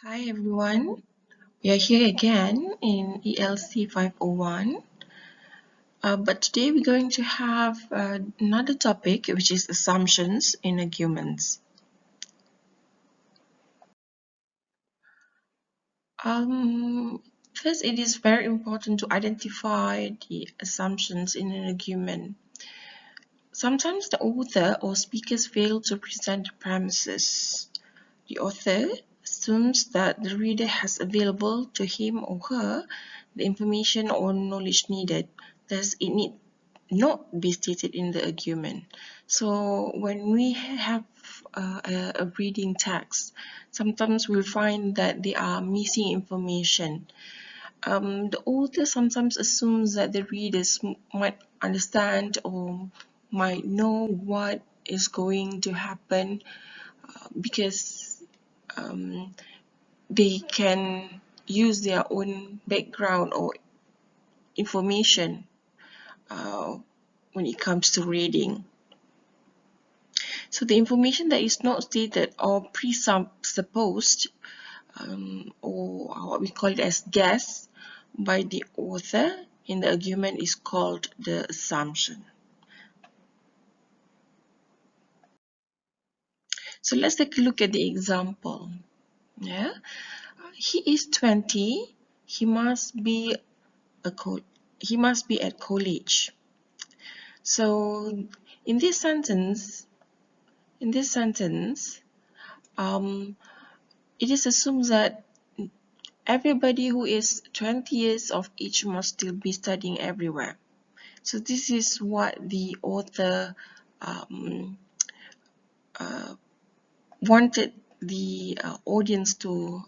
Hi everyone, we are here again in ELC 501. But today we're going to have another topic, which is assumptions in arguments. First, it is very important to identify the assumptions in an argument. Sometimes the author or speakers fail to present the premises. The author assumes that the reader has available to him or her the information or knowledge needed, thus it need not be stated in the argument. So when we have a reading text, sometimes we'll find that they are missing information. The author sometimes assumes that the readers might understand or might know what is going to happen because they can use their own background or information when it comes to reading. So the information that is not stated or presupposed or what we call it as guess by the author in the argument is called the assumption. So let's take a look at the example. Yeah, he is 20. He must be at college. So in this sentence, it is assumed that everybody who is 20 years of age must still be studying everywhere. So this is what the author wanted the audience to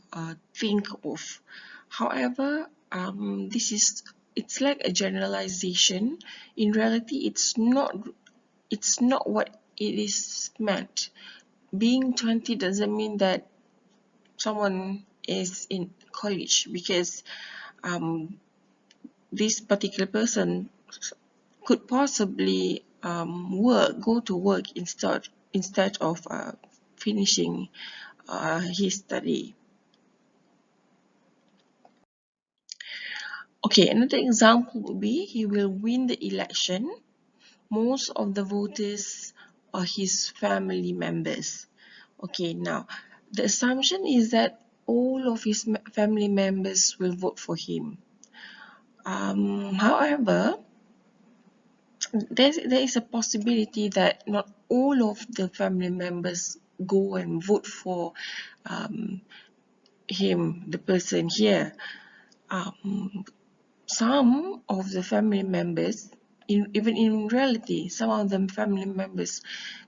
think of. However, it's like a generalization. In reality, it's not what it is meant. Being 20 doesn't mean that someone is in college, because this particular person could possibly go to work instead of finishing his study. Okay, another example would be he will win the election. Most of the voters are his family members. Okay, now the assumption is that all of his family members will vote for him. However, there is a possibility that not all of the family members go and vote for him, the person here. Some of the family members, even in reality, some of them family members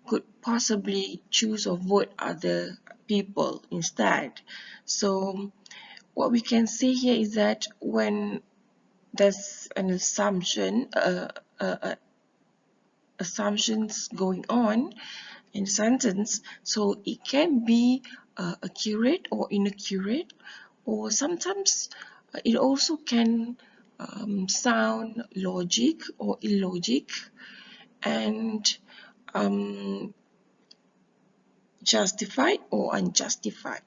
could possibly choose or vote other people instead. So what we can say here is that when there's an assumptions going on in a sentence, so it can be accurate or inaccurate, or sometimes it also can sound logic or illogic, and justified or unjustified.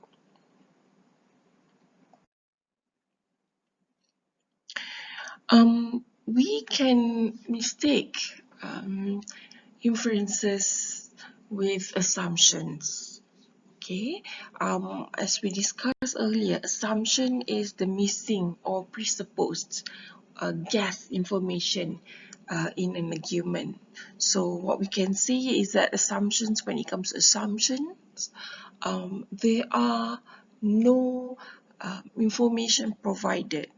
We can mistake inferences with assumptions. Okay, as we discussed earlier, assumption is the missing or presupposed guess information in an argument. So what we can say is that assumptions, when it comes to assumptions, there are no information provided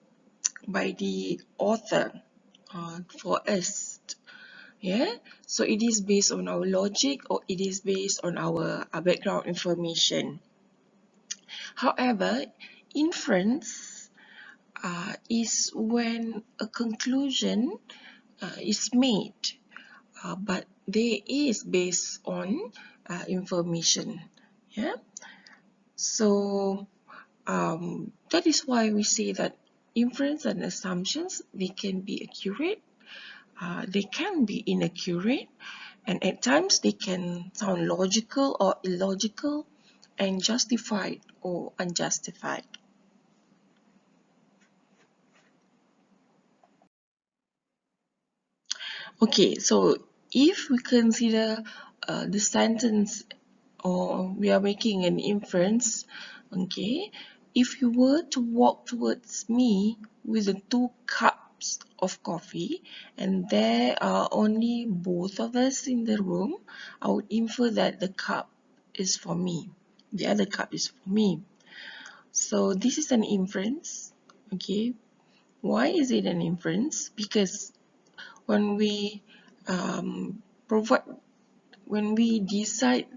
by the author for us. Yeah, so it is based on our logic, or it is based on our background information. However, inference is when a conclusion is made, but there is based on information. Yeah, so that is why we say that inference and assumptions, they can be accurate, they can be inaccurate, and at times they can sound logical or illogical, and justified or unjustified. Okay, so if we consider the sentence, or we are making an inference, okay, if you were to walk towards me with the 2 cups of coffee and there are only both of us in the room, I would infer that the cup is for me. The other cup is for me. So this is an inference, okay. Why is it an inference? Because when we provide, when we decide,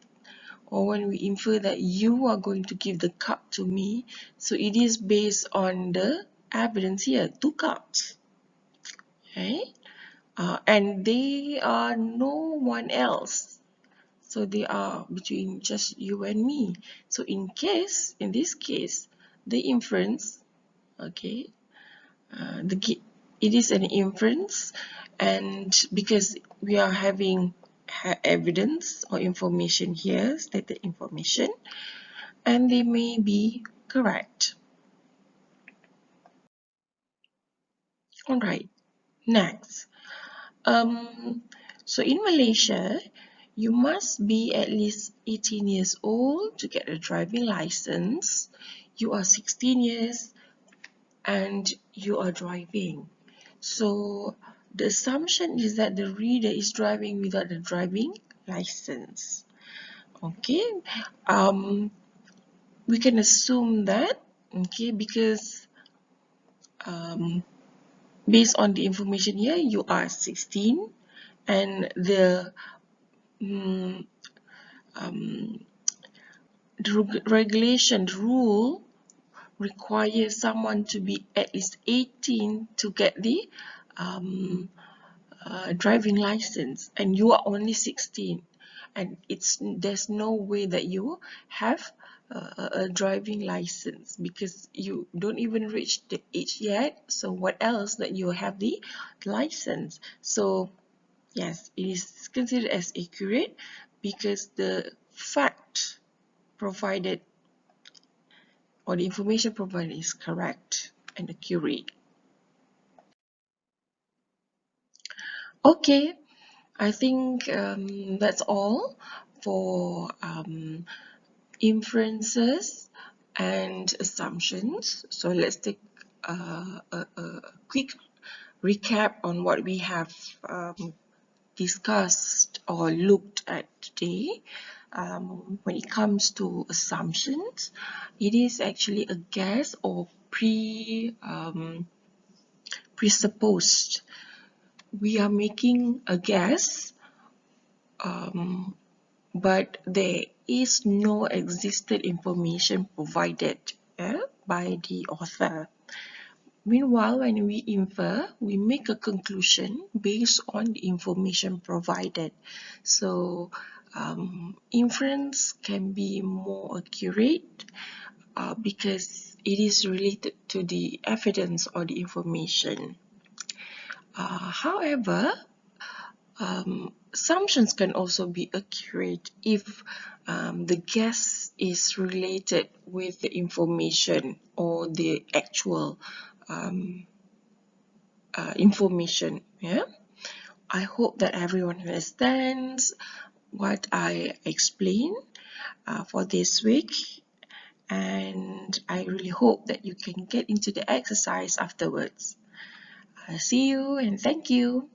or when we infer that you are going to give the cup to me, so it is based on the evidence here, 2 cups, okay? And they are no one else. So they are between just you and me. So in this case, the inference, okay, it is an inference, and because we are having evidence or information here, stated information, and they may be correct. All right, next. So in Malaysia, you must be at least 18 years old to get a driving license. You are 16 years and you are driving. So the assumption is that the reader is driving without a driving license. Okay, we can assume that, okay, because based on the information here, you are 16 and the regulation rule requires someone to be at least 18 to get the driving license, and you are only 16, and there's no way that you have a driving license because you don't even reach the age yet. So what else that you have the license? So yes, it is considered as accurate because the fact provided, or the information provided, is correct and accurate. Okay, I think that's all for inferences and assumptions. So let's take a quick recap on what we have discussed or looked at today. When it comes to assumptions, it is actually a guess or presupposed. We are making a guess, but there is no existed information provided by the author. Meanwhile, when we infer, we make a conclusion based on the information provided. So, inference can be more accurate because it is related to the evidence or the information. However, assumptions can also be accurate if the guess is related with the information or the actual information. Yeah, I hope that everyone understands what I explained for this week, and I really hope that you can get into the exercise afterwards. See you and thank you.